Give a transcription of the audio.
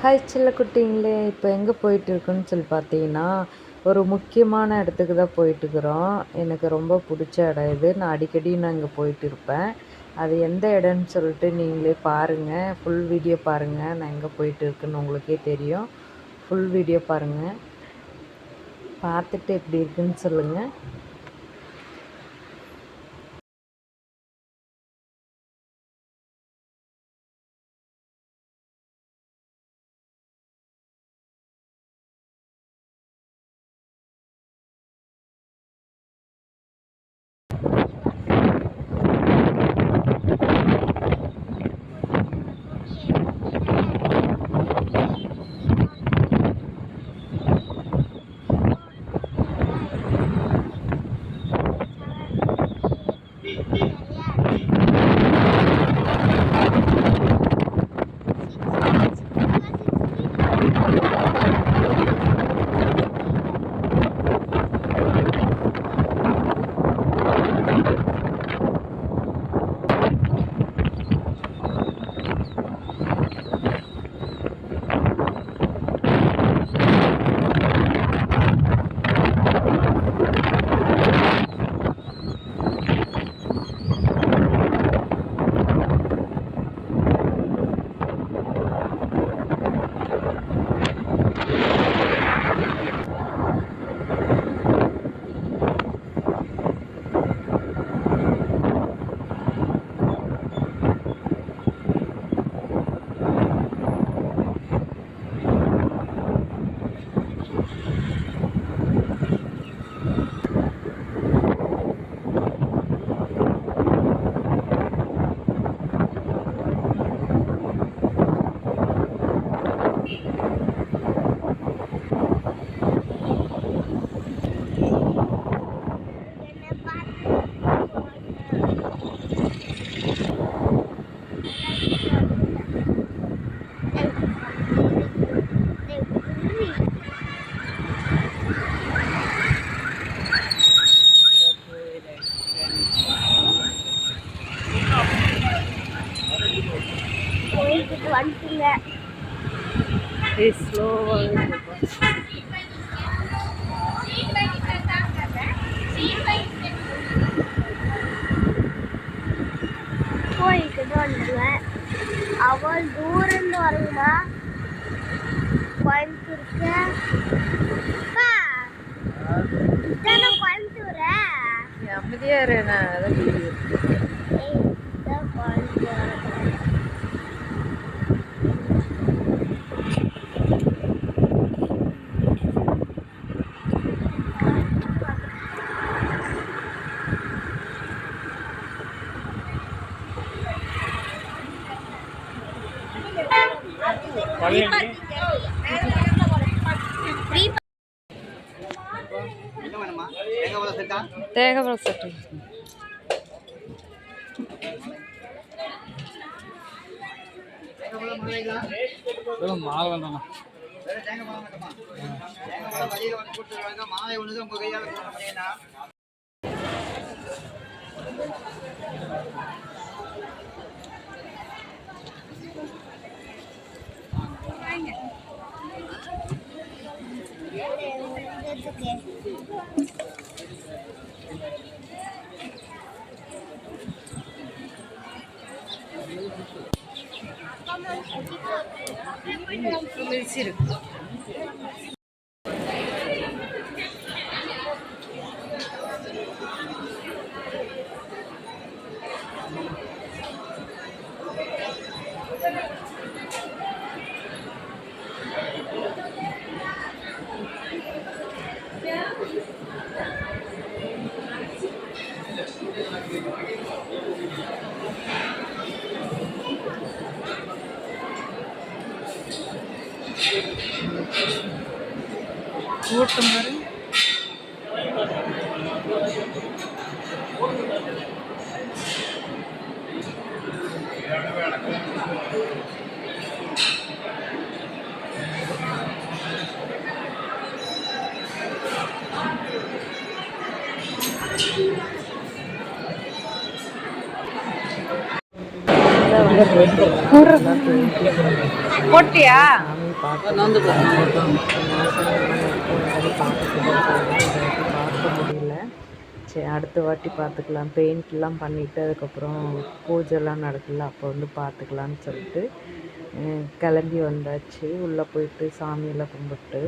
Hi செல்லக்குட்டிங்களே, இப்போ எங்கே போயிட்டுருக்குன்னு சொல்லி பார்த்தீங்கன்னா, ஒரு முக்கியமான இடத்துக்கு தான் போயிட்டுருக்குறோம். எனக்கு ரொம்ப பிடிச்ச இடம் இது. நான் அடிக்கடி இங்கே போயிட்டு இருப்பேன். அது எந்த இடம்னு சொல்லிட்டு நீங்களே பாருங்கள். ஃபுல் வீடியோ பாருங்கள். நான் எங்கே போயிட்டு இருக்குன்னு உங்களுக்கே தெரியும். ஃபுல் வீடியோ பாருங்கள். பார்த்துட்டு எப்படி இருக்குன்னு சொல்லுங்கள். வந்துட்டீங்க. போய்கிட்டு வந்துடுவேன். அவள் தூரம் வருமா கோயம்புத்தூருக்கு? கோயம்புத்தூர அமைதியா இரு. தேங்காய் சட்டு மாலை வேண்டாம். கூட்டம் மாதிரி போட்டியா? பார்க்க முடியல. மாதங்கள்லாம் எப்போ வந்தாலும் பார்த்துட்டு தான் போவேன். இந்த வாட்டி பார்க்க முடியல. சரி அடுத்த வாட்டி பார்த்துக்கலாம். பெயிண்ட்லாம் பண்ணிவிட்டு அதுக்கப்புறம் பூஜைலாம் நடக்குல்ல, அப்போ வந்து பார்த்துக்கலான்னு சொல்லிட்டு கிளம்பி வந்தாச்சு. உள்ளே போயிட்டு சாமியெல்லாம் கும்பிட்டு